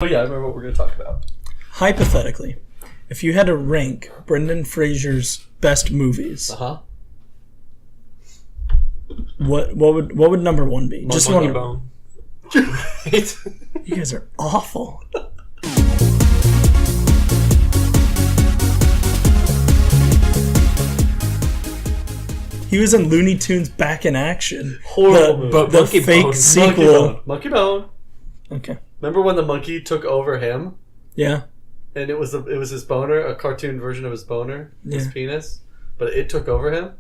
Oh yeah, I remember what we're going to talk about. Hypothetically, if you had to rank Brendan Fraser's best movies, what would number one be? Just Monkey Bone. You guys are awful. He was in Looney Tunes Back in Action. Horrible movie. But the Monkey fake Bone. sequel. Monkey Bone. Okay. Remember when the monkey took over him? Yeah. And it was his boner, a cartoon version of his boner, his penis, but it took over him.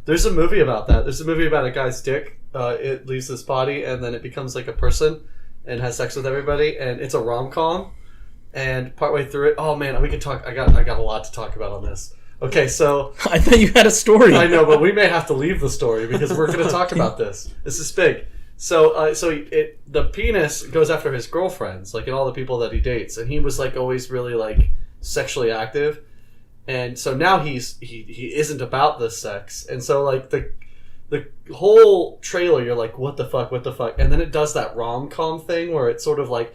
There's a movie about that. There's a movie about a guy's dick. It leaves his body and then it becomes like a person and has sex with everybody. And it's a rom-com. And partway through it, oh man, we can talk. I got a lot to talk about on this. Okay, so I thought you had a story. I know, but we may have to leave the story because we're going to talk about this. This is big. So, the penis goes after his girlfriends, like, and all the people that he dates, and he was like always really like sexually active, and so now he isn't about the sex, and so like the whole trailer, you're like, what the fuck, and then it does that rom-com thing where it's sort of like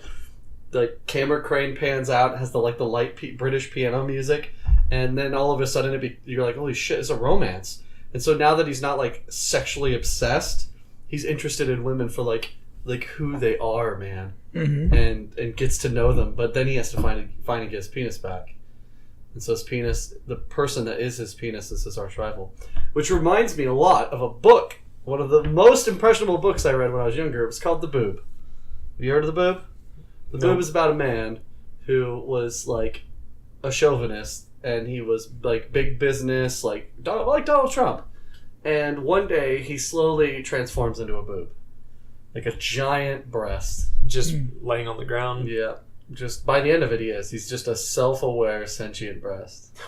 the camera crane pans out, has the light British piano music, and then all of a sudden you're like, holy shit, it's a romance, and so now that he's not like sexually obsessed. He's interested in women for like who they are, man, and gets to know them. But then he has to find and get his penis back. And so his penis, the person that is his penis, is his arch rival. Which reminds me a lot of a book. One of the most impressionable books I read when I was younger. It was called The Boob. Have you heard of The Boob? The Boob is about a man who was like a chauvinist, and he was like big business, like Donald Trump. And one day, he slowly transforms into a boob. Like a giant breast. Just laying on the ground. Yeah. Just by the end of it, he is. He's just a self-aware, sentient breast.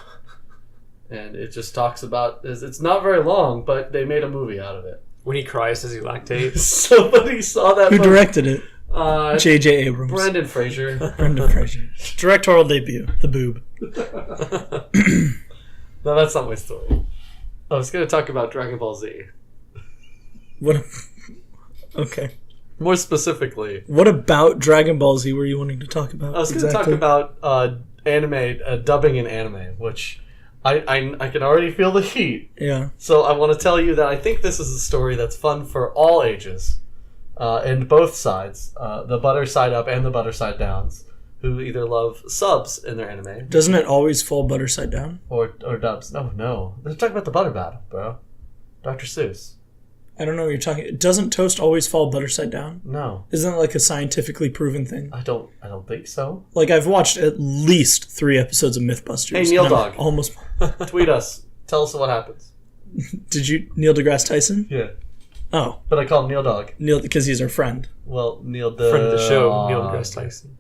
And it just talks about... It's not very long, but they made a movie out of it. When he cries, does he lactate? Somebody saw that Who movie. directed it? J.J. Abrams. Brendan Fraser. Brendan Fraser. Directorial debut. The Boob. No, that's not my story. I was going to talk about Dragon Ball Z. Okay. More specifically. What about Dragon Ball Z were you wanting to talk about? I was going to talk about anime, dubbing in anime, which I can already feel the heat. Yeah. So I want to tell you that I think this is a story that's fun for all ages, and both sides, the butter side up and the butter side downs, who either love subs in their anime. Doesn't it always fall butter side down? Or dubs. No. They're talking about the butter battle, bro. Dr. Seuss. I don't know what you're talking... Doesn't toast always fall butter side down? No. Isn't it like a scientifically proven thing? I don't think so. Like, I've watched at least 3 episodes of Mythbusters. Hey, Neil Dog. Almost... Tweet us. Tell us what happens. Did you... Neil deGrasse Tyson? Yeah. Oh. But I call him Neil Dog. Neil, because he's our friend. Well, Neil Friend of the show, Neil deGrasse Tyson.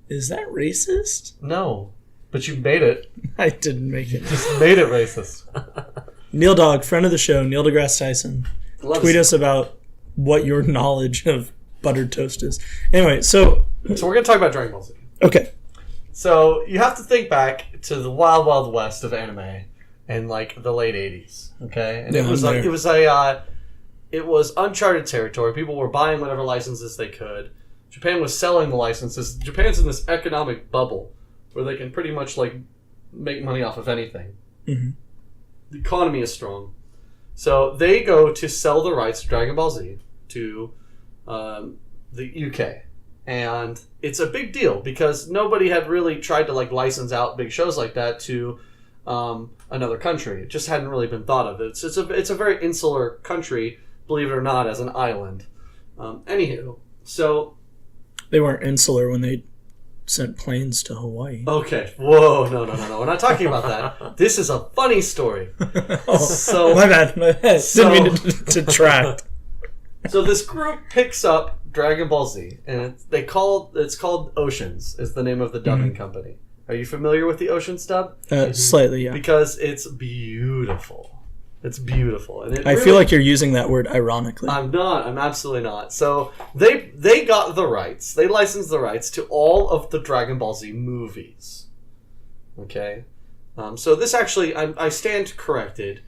Is that racist? No. But you made it. I didn't make it. Just made it racist. Neil Dog, friend of the show, Neil deGrasse Tyson. Tweet us about what your knowledge of buttered toast is. Anyway, so we're going to talk about Dragon Ball Z. Okay. So you have to think back to the wild, wild west of anime in like the late 80s. Okay? And Yeah, it was uncharted territory. People were buying whatever licenses they could. Japan was selling the licenses. Japan's in this economic bubble where they can pretty much like make money off of anything. Mm-hmm. The economy is strong. So they go to sell the rights to Dragon Ball Z to the UK. And it's a big deal because nobody had really tried to like license out big shows like that to another country. It just hadn't really been thought of. It's a very insular country, believe it or not, as an island. Anywho, so... They weren't insular when they sent planes to Hawaii. Okay. Whoa, no. We're not talking about that. This is a funny story. So my bad. Didn't mean to detract. So this group picks up Dragon Ball Z, and it's called Oceans, is the name of the dubbing company. Are you familiar with the Oceans dub? Slightly, yeah. Because it's beautiful. It's beautiful. And I feel like you're using that word ironically. I'm not. I'm absolutely not. So they got the rights. They licensed the rights to all of the Dragon Ball Z movies. Okay? So this actually, I stand corrected.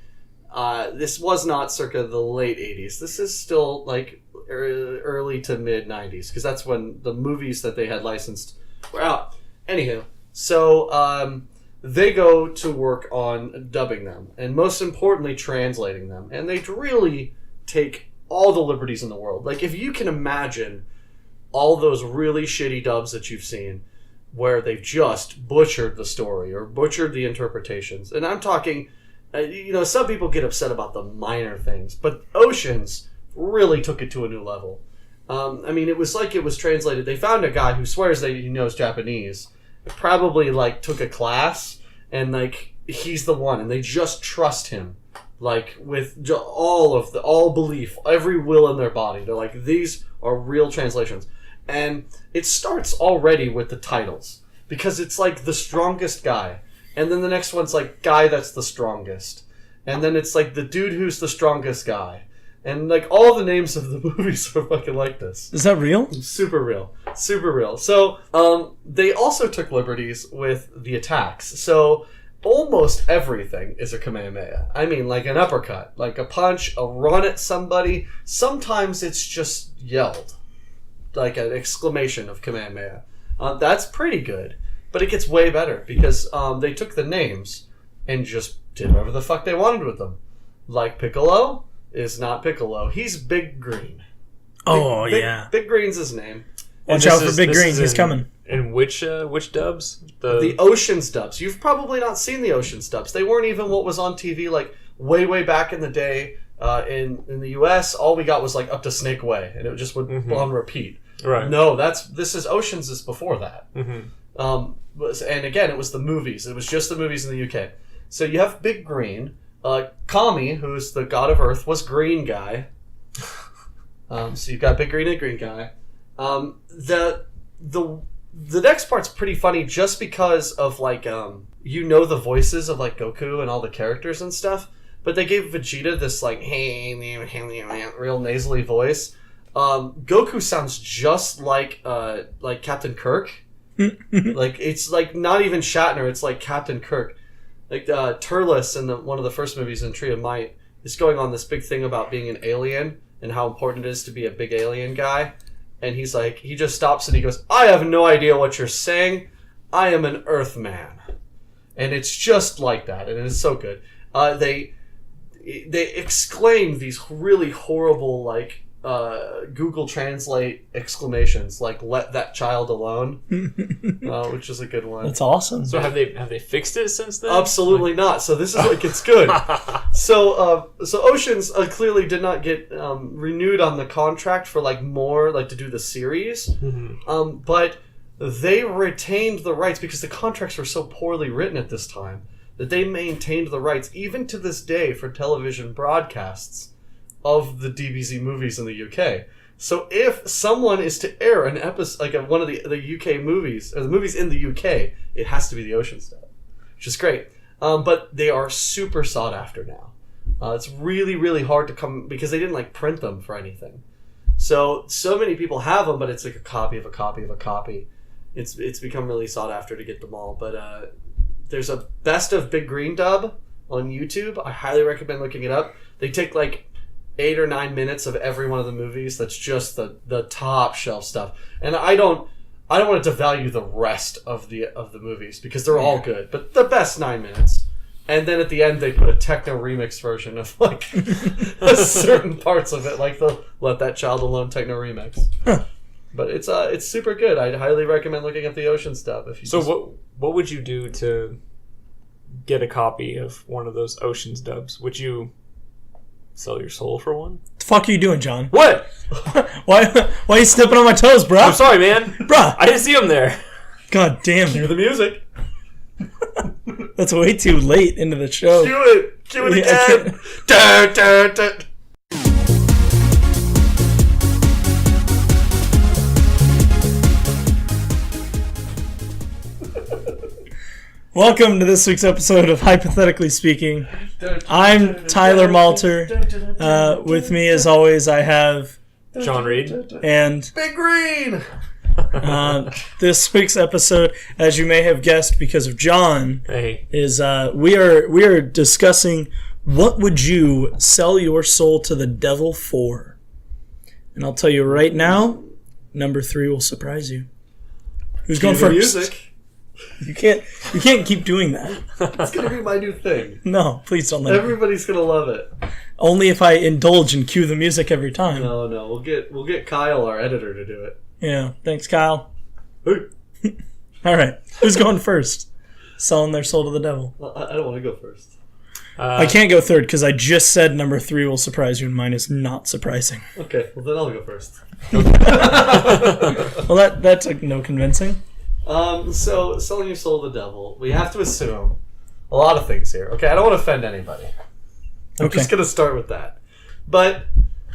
This was not circa the late 80s. This is still like early to mid 90s, because that's when the movies that they had licensed We're out. Anywho, so they go to work on dubbing them, and most importantly, translating them. And they really take all the liberties in the world. Like, if you can imagine all those really shitty dubs that you've seen, where they've just butchered the story or butchered the interpretations. And I'm talking, some people get upset about the minor things, but Oceans really took it to a new level. It was like it was translated. They found a guy who swears that he knows Japanese, probably like took a class, and like he's the one, and they just trust him, like with all belief, every will in their body. They're like, these are real translations. And it starts already with the titles, because it's like the strongest guy, and then the next one's like guy that's the strongest, and then it's like the dude who's the strongest guy, and like all the names of the movies are fucking like this. Is that real? Super real. So they also took liberties with the attacks. So almost everything is a Kamehameha. I mean, like an uppercut, like a punch, a run at somebody. Sometimes it's just yelled, like an exclamation of Kamehameha. That's pretty good, but it gets way better because they took the names and just did whatever the fuck they wanted with them. Like Piccolo is not Piccolo; he's Big Green. Big Green's his name. Watch out for Big Green; he's coming. And which dubs? The Ocean's dubs. You've probably not seen the Ocean's dubs. They weren't even what was on TV like way back in the day. In the U.S., all we got was like up to Snake Way, and it just would on repeat. Right. No, this is Oceans is before that. Mm-hmm. And again, it was the movies. It was just the movies in the UK. So you have Big Green. Kami, who's the god of Earth, was Green Guy. So you've got Big Green and Green Guy. The next part's pretty funny just because of like the voices of like Goku and all the characters and stuff. But they gave Vegeta this like real nasally voice. Goku sounds just like Captain Kirk. Like it's like not even Shatner. It's like Captain Kirk. Like Turles in one of the first movies in Tree of Might is going on this big thing about being an alien and how important it is to be a big alien guy. And he's like, he just stops and he goes, "I have no idea what you're saying. I am an Earthman." And it's just like that, and it's so good. They exclaim these really horrible like Google Translate exclamations, like "Let that child alone," which is a good one. That's awesome. So have they fixed it since then? Absolutely not. So this is like it's good. So Oceans clearly did not get renewed on the contract for like more like to do the series, but they retained the rights because the contracts were so poorly written at this time that they maintained the rights even to this day for television broadcasts of the DBZ movies in the UK. So if someone is to air an episode, like one of the UK movies, or the movies in the UK, it has to be the Ocean's dub, which is great. But they are super sought after now. It's really, really hard to come, because they didn't like print them for anything. So many people have them, but it's like a copy of a copy of a copy. It's become really sought after to get them all. But there's a best of Big Green dub on YouTube. I highly recommend looking it up. They take like 8 or 9 minutes of every one of the movies. That's just the top shelf stuff. And I don't want to devalue the rest of the movies because they're all good, but the best 9 minutes. And then at the end they put a techno remix version of like certain parts of it, like the "Let That Child Alone" techno remix. But it's super good. I'd highly recommend looking at the Ocean stuff. What would you do to get a copy of one of those Oceans dubs? Would you sell your soul for one? What the fuck are you doing, John? What? Why are you stepping on my toes, bro? I'm sorry, man. Bruh. I didn't see him there. God damn. Cue the music. That's way too late into the show. Cue it again. Dun, dun, dun. Welcome to this week's episode of Hypothetically Speaking. I'm Tyler Malter. With me, as always, I have John Reed and Big Green. This week's episode, as you may have guessed because of John, Hey. is we are discussing what would you sell your soul to the devil for? And I'll tell you right now, number 3 will surprise you. Who's going Cue the first? Music. You can't keep doing that. It's gonna be my new thing. No, please don't let me. Everybody's gonna love it. Only if I indulge and cue the music every time. No, we'll get Kyle, our editor, to do it. Yeah, thanks, Kyle. Hey. All right, who's going first? Selling their soul to the devil. Well, I don't want to go first. I can't go third because I just said number 3 will surprise you, and mine is not surprising. Okay, well then I'll go first. Well, that's no convincing. So selling your soul to the devil, we have to assume a lot of things here. Okay, I don't want to offend anybody. I'm just going to start with that. But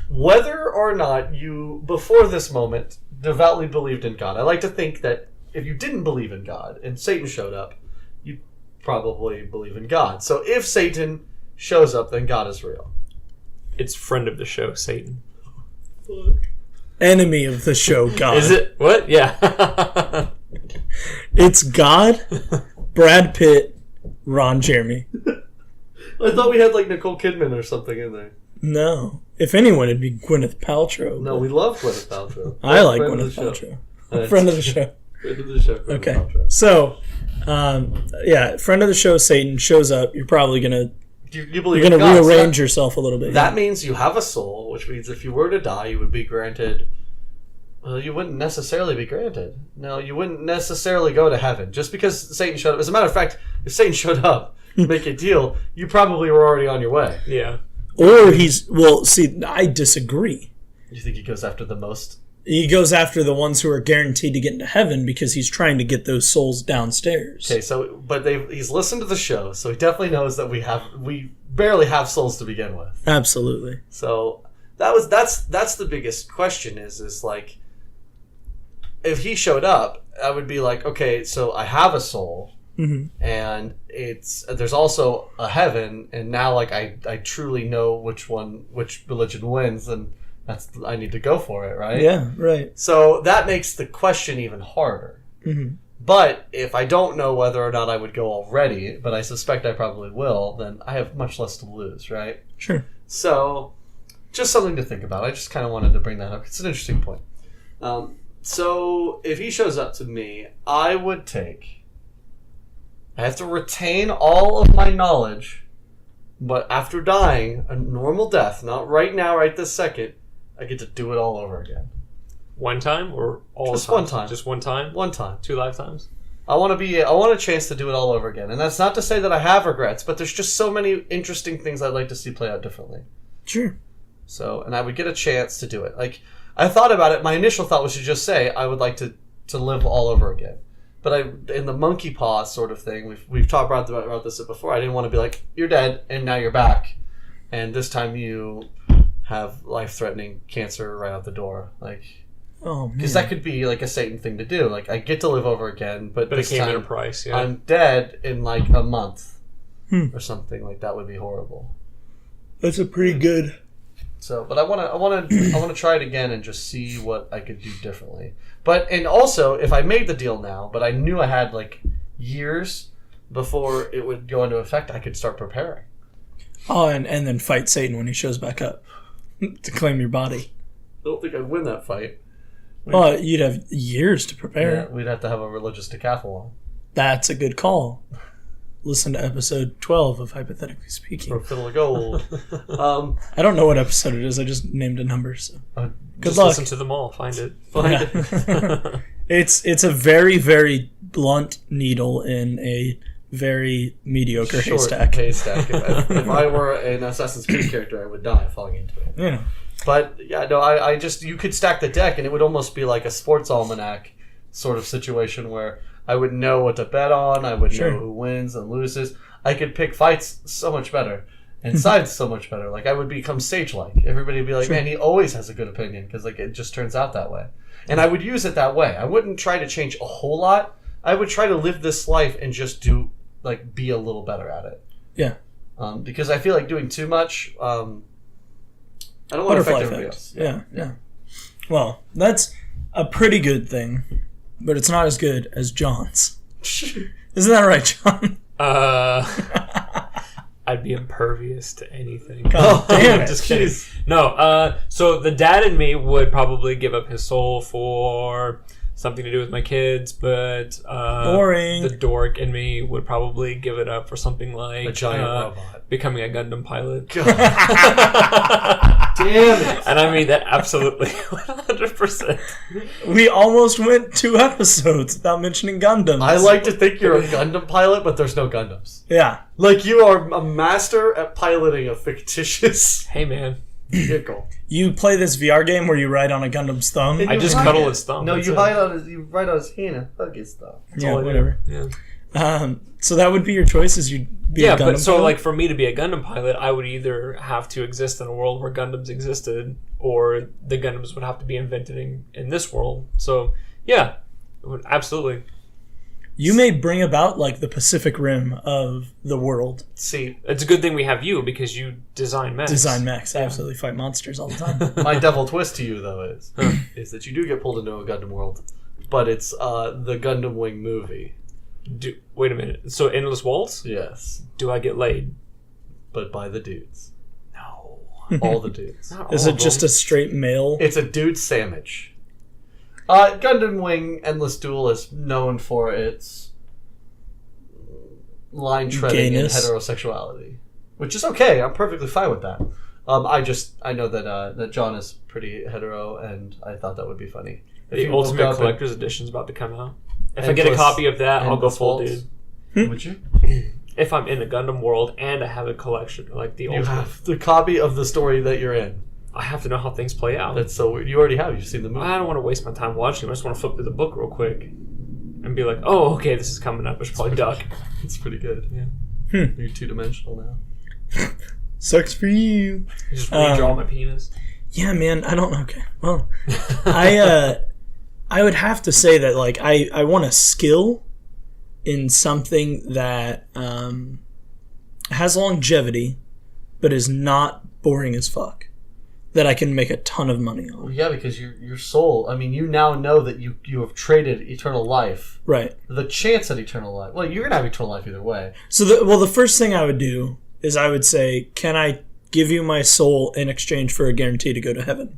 whether or not you, before this moment, devoutly believed in God, I like to think that if you didn't believe in God and Satan showed up, you'd probably believe in God. So if Satan shows up, then God is real. It's friend of the show, Satan. Enemy of the show, God. Is it? What? Yeah. It's God, Brad Pitt, Ron Jeremy. I thought we had like Nicole Kidman or something in there. No. If anyone, it'd be Gwyneth Paltrow. No, we love Gwyneth Paltrow. I like Friend Gwyneth of the show. Paltrow. Friend of the show. Friend of the show. Gwyneth Okay. Paltrow. So, yeah, friend of the show, Satan, shows up. You're probably going to You believe You're in going to God, rearrange yourself a little bit. That means you have a soul, which means if you were to die, you would be granted. Well, you wouldn't necessarily be granted. No, you wouldn't necessarily go to heaven just because Satan showed up. As a matter of fact, if Satan showed up, make a deal, you probably were already on your way. Yeah. Or see, I disagree. You think he goes after the most? He goes after the ones who are guaranteed to get into heaven because he's trying to get those souls downstairs. Okay, so but he's listened to the show, so he definitely knows that we barely have souls to begin with. Absolutely. So that's the biggest question is like, if he showed up, I would be like, okay, so I have a soul, and there's also a heaven, and now like I truly know which religion wins, and I need to go for it, right? Yeah, right. So that makes the question even harder. Mm-hmm. But if I don't know whether or not I would go already, but I suspect I probably will, then I have much less to lose, right? Sure. So, just something to think about. I just kind of wanted to bring that up. It's an interesting point. So, if he shows up to me, I have to retain all of my knowledge, but after dying, a normal death, not right now, right this second, I get to do it all over again. One time or all Just the time? one time. Just one time? One time. 2 lifetimes? I want a chance to do it all over again. And that's not to say that I have regrets, but there's just so many interesting things I'd like to see play out differently. Sure. So, and I would get a chance to do it. Like, I thought about it. My initial thought was to just say I would like to live all over again. But in the monkey paw sort of thing, we've talked about this before. I didn't want to be like, you're dead and now you're back, and this time you have life-threatening cancer right out the door. Like, oh man, because that could be like a Satan thing to do. Like, I get to live over again, but it this came at a time price. Yeah. I'm dead in like a month or something. Like, that would be horrible. That's a pretty good. So, but I want to try it again and just see what I could do differently. And also, if I made the deal now, but I knew I had like years before it would go into effect, I could start preparing. Oh, and then fight Satan when he shows back up to claim your body. I don't think I'd win that fight. Well, you'd have years to prepare. Yeah, we'd have to have a religious decathlon. That's a good call. Listen to episode 12 of Hypothetically Speaking. Or Fiddle of Gold. I don't know what episode it is. I just named a number. So good Just luck. listen to them all. Find it. It's a very, very blunt needle in a very mediocre Short haystack. If I were an Assassin's Creed character, I would die falling into it. Yeah. But yeah, no, I just, you could stack the deck and it would almost be like a sports almanac sort of situation where I would know what to bet on, I would know who wins and loses. I could pick fights so much better and sides so much better. Like, I would become sage-like. Everybody would be like, man, he always has a good opinion because like it just turns out that way. And I would use it that way. I wouldn't try to change a whole lot. I would try to live this life and just be a little better at it. Yeah. Because I feel like doing too much, I don't want to affect everybody else. Yeah. Well, that's a pretty good thing, but it's not as good as John's. Isn't that right, John? I'd be impervious to anything. God damn it. Just kidding. No, so the dad in me would probably give up his soul for something to do with my kids, but boring. The dork in me would probably give it up for something like a giant robot. Becoming a Gundam pilot. Damn it! And I mean that absolutely 100%. We almost went 2 episodes without mentioning Gundams. I like to think you're a Gundam pilot, but there's no Gundams. Yeah. Like, you are a master at piloting a fictitious Hey, man. vehicle. You play this VR game where you ride on a Gundam's thumb. I just cuddle his thumb. No, That's you it. ride on his hand and hug his thumb. Yeah, all I do. whatever. Yeah. So that would be your choice, is you'd be a Gundam but so pilot? like for me to be a Gundam pilot, I would either have to exist in a world where Gundams existed, or the Gundams would have to be invented in this world. So yeah, it would, absolutely. You may bring about like the Pacific Rim of the world. See, It's a good thing we have you because you design mechs. Design mechs, absolutely fight monsters all the time. my devil twist to you, though, is that you do get pulled into a Gundam world, but it's the Gundam Wing movie. Wait a minute. So Endless Waltz? Yes, Do I get laid? but by the dudes. No. All the dudes. Not Is all it of just them. a straight male? It's a dude sandwich. Gundam Wing Endless Duel is known for its line treading Gayness. and heterosexuality, which is okay. I'm perfectly fine with that. I know that John is pretty hetero, and I thought that would be funny. If The you woke Ultimate up Collector's Edition is about to come out. If I get a Endless- copy of that, I'll go Endless full Waltz. dude. Would you? If I'm in the Gundam world and I have a collection, like the You Ultimate, have the copy of the story that you're in. I have to know how things play out. That's so weird. You already have. You've seen the movie. I don't want to waste my time watching them. I just want to flip through the book real quick and be like, oh, okay, this is coming up. I should probably duck. It's pretty good. Yeah. You're 2-dimensional now. Sucks for you. Just redraw my penis. Yeah, man. I don't know. Okay. Well, I would have to say that like I want a skill in something that has longevity, but is not boring as fuck. That I can make a ton of money Well, on. yeah, because your soul. I mean, you now know that you have traded eternal life. Right. The chance at eternal life. Well, you're gonna have eternal life either way. So the first thing I would do is I would say, can I give you my soul in exchange for a guarantee to go to heaven?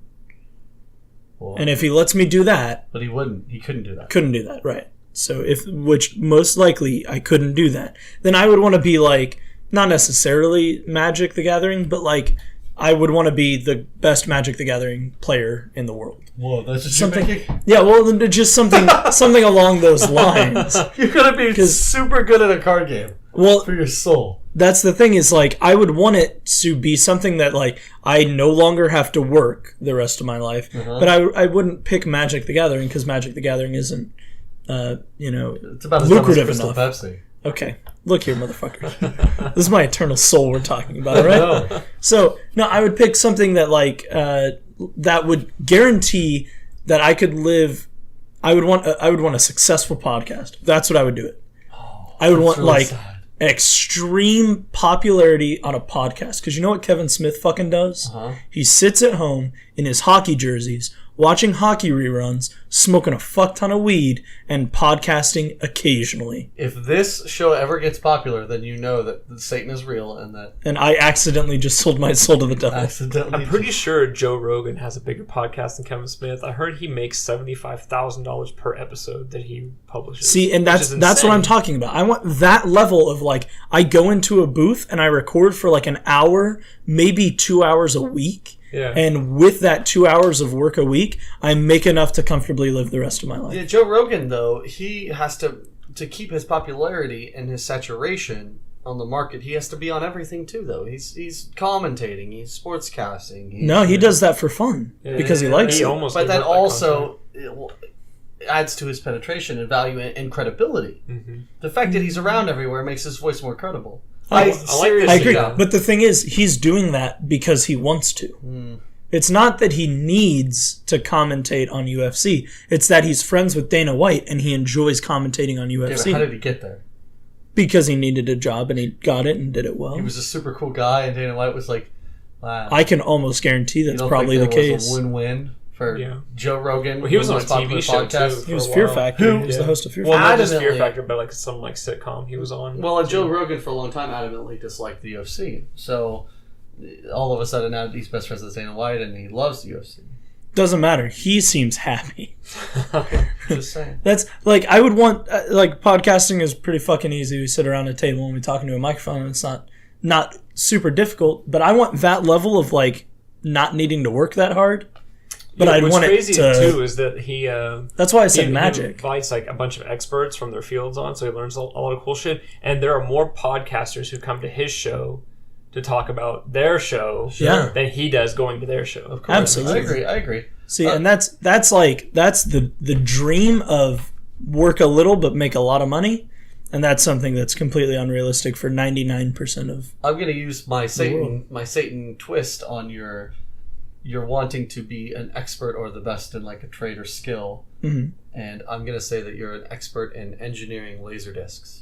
Well, And if he lets me do that, but he wouldn't. He couldn't do that. couldn't do that, right? So which most likely I couldn't do that, then I would want to be like, not necessarily Magic the Gathering, but like I would want to be the best Magic the Gathering player in the world. Whoa, that's just Something- Thinking? Yeah, well, then just something along those lines. You're gonna be 'Cause- super good at a card game Well, for your soul. that's the thing is like I would want it to be something that like I no longer have to work the rest of my life, but I wouldn't pick Magic the Gathering because Magic the Gathering isn't It's about as lucrative dumb as Crystal enough. Pepsi. Okay, look here, motherfucker. This is my eternal soul we're talking about, right? No. So no, I would pick something that like that would guarantee that I could live. I would want a successful podcast. That's what I would do it. I would want really like sad. extreme popularity on a podcast because you know what Kevin Smith fucking does? Uh-huh. He sits at home in his hockey jerseys, watching hockey reruns, smoking a fuck ton of weed, and podcasting occasionally. If this show ever gets popular, then you know that Satan is real and that And I accidentally just sold my soul to the devil. accidentally. I'm pretty sure Joe Rogan has a bigger podcast than Kevin Smith. I heard he makes $75,000 per episode that he publishes. See, and which that's is what I'm insane. talking about. I want that level of like I go into a booth and I record for like an hour, maybe 2 hours a week. Yeah. And with that 2 hours of work a week, I make enough to comfortably live the rest of my life. Yeah, Joe Rogan, though, he has to keep his popularity and his saturation on the market. He has to be on everything too, though. He's commentating, he's sportscasting. No, he does that for fun because he likes he it. almost But gave that up also adds to his penetration and value and credibility. Mm-hmm. The fact that he's around everywhere makes his voice more credible. I like seriously, I agree, yeah. but the thing is, he's doing that because he wants to. It's not that he needs to commentate on UFC. It's that he's friends with Dana White and he enjoys commentating on Yeah, but UFC how did he get there? because he needed a job and he got it and did it well. He was a super cool guy, and Dana White was like, wow. I can almost guarantee You that's don't probably the think there case. was a win-win for Yeah. Joe Rogan? Well, he was the on most a popular TV show, podcast? too. He was for a Fear while. Factor. Who? He was the host of Fear Well, Factor. not just Fear Adamantly. Factor, but like some like sitcom he was on. Well, Joe Rogan for a long time adamantly disliked the UFC. So all of a sudden now he's best friends with Dana White and he loves the UFC. Doesn't matter. He seems happy. Just saying. That's like I would want like podcasting is pretty fucking easy. We sit around a table and we talk into a microphone and it's not super difficult, but I want that level of like not needing to work that hard. But I'd want what's crazy it to too is that he that's why I said he magic. invites like a bunch of experts from their fields on, so he learns a lot of cool shit. And there are more podcasters who come to his show to talk about their show than he does going to their show. Of course. Absolutely. I agree. See, and that's the dream of work a little but make a lot of money, and that's something that's completely unrealistic for 99% of. I'm going to use my Satan twist on your wanting to be an expert or the best in like a trade or skill, and I'm going to say that you're an expert in engineering laser discs.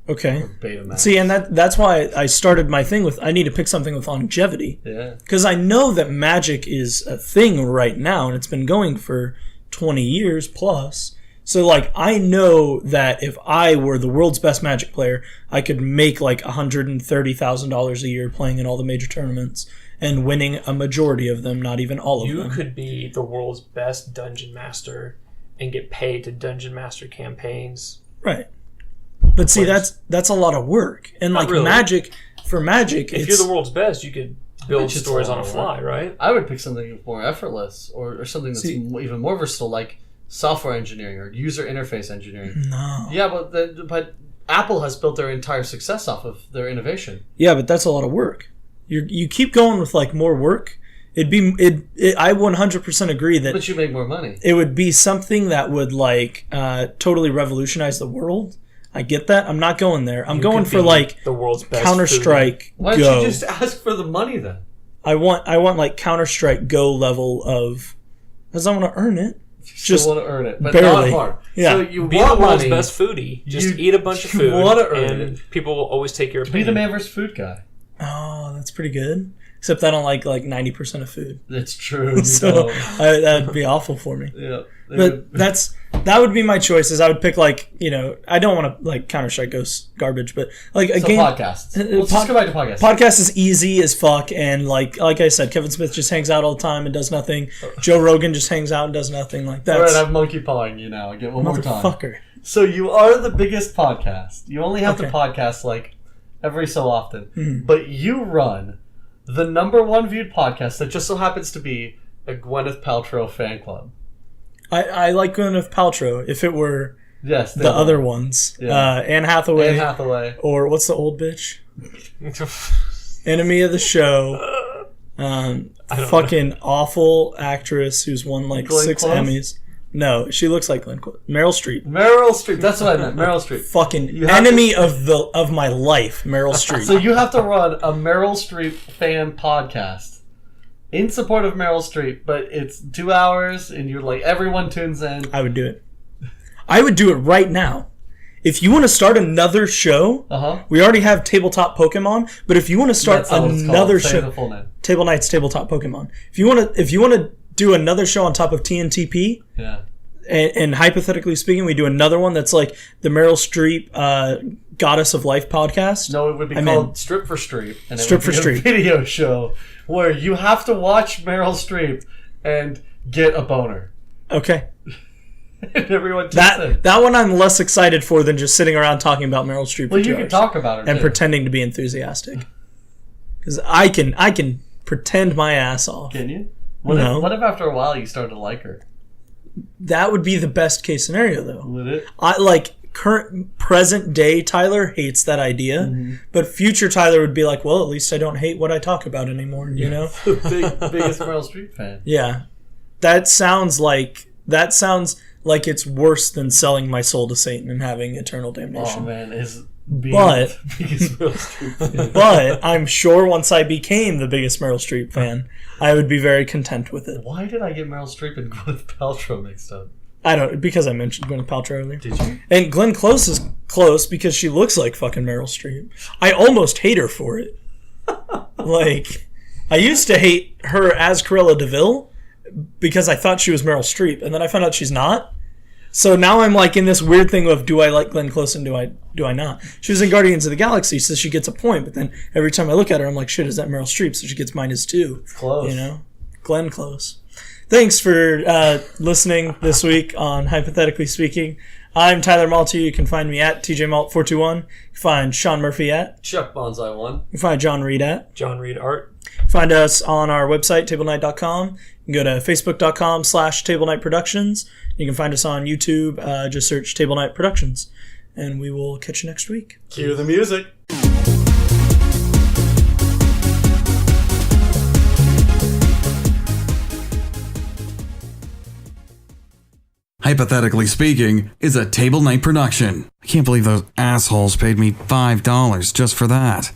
Okay. Betamax. See, and that's why I started my thing with I need to pick something with longevity. Yeah. Because I know that magic is a thing right now, and it's been going for 20 years plus. So, like, I know that if I were the world's best magic player, I could make like $130,000 a year playing in all the major tournaments and winning a majority of them, not even all of them. You could be the world's best dungeon master and get paid to dungeon master campaigns. Right. But see, that's a lot of work. And like really. for magic, if you're the world's best, you could build stories on a fly, right? I would pick something more effortless or something that's even more versatile, like software engineering or user interface engineering. No. Yeah, but Apple has built their entire success off of their innovation. Yeah, but that's a lot of work. You keep going with like more work. I 100% agree that. But you make more money. It would be something that would like totally revolutionize the world. I get that. I'm not going there. I'm going for like the world's best Counter-Strike. Why don't you just ask for the money then? I want like Counter-Strike Go level of, because I want to earn it. Just want to earn it, but barely. not hard. Yeah. So you be want the world's money, best foodie. Just eat a bunch of food, and people will always take your opinion. Be the man versus food guy. Oh, that's pretty good. Except I don't like 90% of food. That's true. So that'd be awful for me. Yeah. But that would be my choice. Is I would pick like, I don't want to like Counter-Strike goes garbage, but like a game. Podcasts. Let's just go back to podcasts. Podcast is easy as fuck, and like I said, Kevin Smith just hangs out all the time and does nothing. Joe Rogan just hangs out and does nothing. Like that. All right, I'm monkey pawing you now. Get one more time. Motherfucker. So you are the biggest podcast. You only have to podcast like every so often, but you run the #1 viewed podcast that just so happens to be a Gwyneth Paltrow fan club. I like Gwyneth Paltrow. If it were the other ones, Anne Hathaway, or what's the old bitch? Enemy of the show. Fucking awful actress who's won like Glenn 6 Close? Emmys. No, she looks like Glenn Close. Meryl Streep. Meryl Streep. That's what I meant. Meryl Streep. Fucking enemy of my life, Meryl Streep. So you have to run a Meryl Streep fan podcast in support of Meryl Streep, but it's 2 hours and you're like, everyone tunes in. I would do it. I would do it right now. If you want to start another show, we already have Tabletop Pokemon, but if you want to start another show, the full name. Table Nights Tabletop Pokemon. If you want to do another show on top of TNTP, and hypothetically speaking, we do another one that's like the Meryl Streep Goddess of Life podcast. No, it would be called Strip for Streep. And Strip for Streep. A video show where you have to watch Meryl Streep and get a boner. Okay. And everyone that one I'm less excited for than just sitting around talking about Meryl Streep. Well, you can talk about it and pretending to be enthusiastic. Because I can pretend my ass off. Can you? What if after a while you start to like her? That would be the best case scenario, though. Would it? Present day Tyler hates that idea, but future Tyler would be like, well, at least I don't hate what I talk about anymore, you know? Biggest Meryl Streep fan. Yeah. That sounds like it's worse than selling my soul to Satan and having eternal damnation. Oh, man. But I'm sure once I became the biggest Meryl Streep fan, I would be very content with it. Why did I get Meryl Streep and Gwyneth Paltrow mixed up? Because I mentioned Gwyneth Paltrow earlier. Did you? And Glenn Close is close because she looks like fucking Meryl Streep. I almost hate her for it. I used to hate her as Cruella DeVille because I thought she was Meryl Streep, and then I found out she's not. So now I'm like in this weird thing of, do I like Glenn Close and do I not? She was in Guardians of the Galaxy, so she gets a point, but then every time I look at her, I'm like, shit, is that Meryl Streep? So she gets -2. It's close. You know? Glenn Close. Thanks for listening this week on Hypothetically Speaking. I'm Tyler Malty. You can find me at TJMalt421. You can find Sean Murphy at Chuck Bonsai 1. You can find John Reed at John Reed Art. Find us on our website, tablenight.com. You can go to facebook.com/tablenight productions. You can find us on YouTube. Just search Table Night Productions. And we will catch you next week. Cue the music. Hypothetically Speaking is a Table Night production. I can't believe those assholes paid me $5 just for that.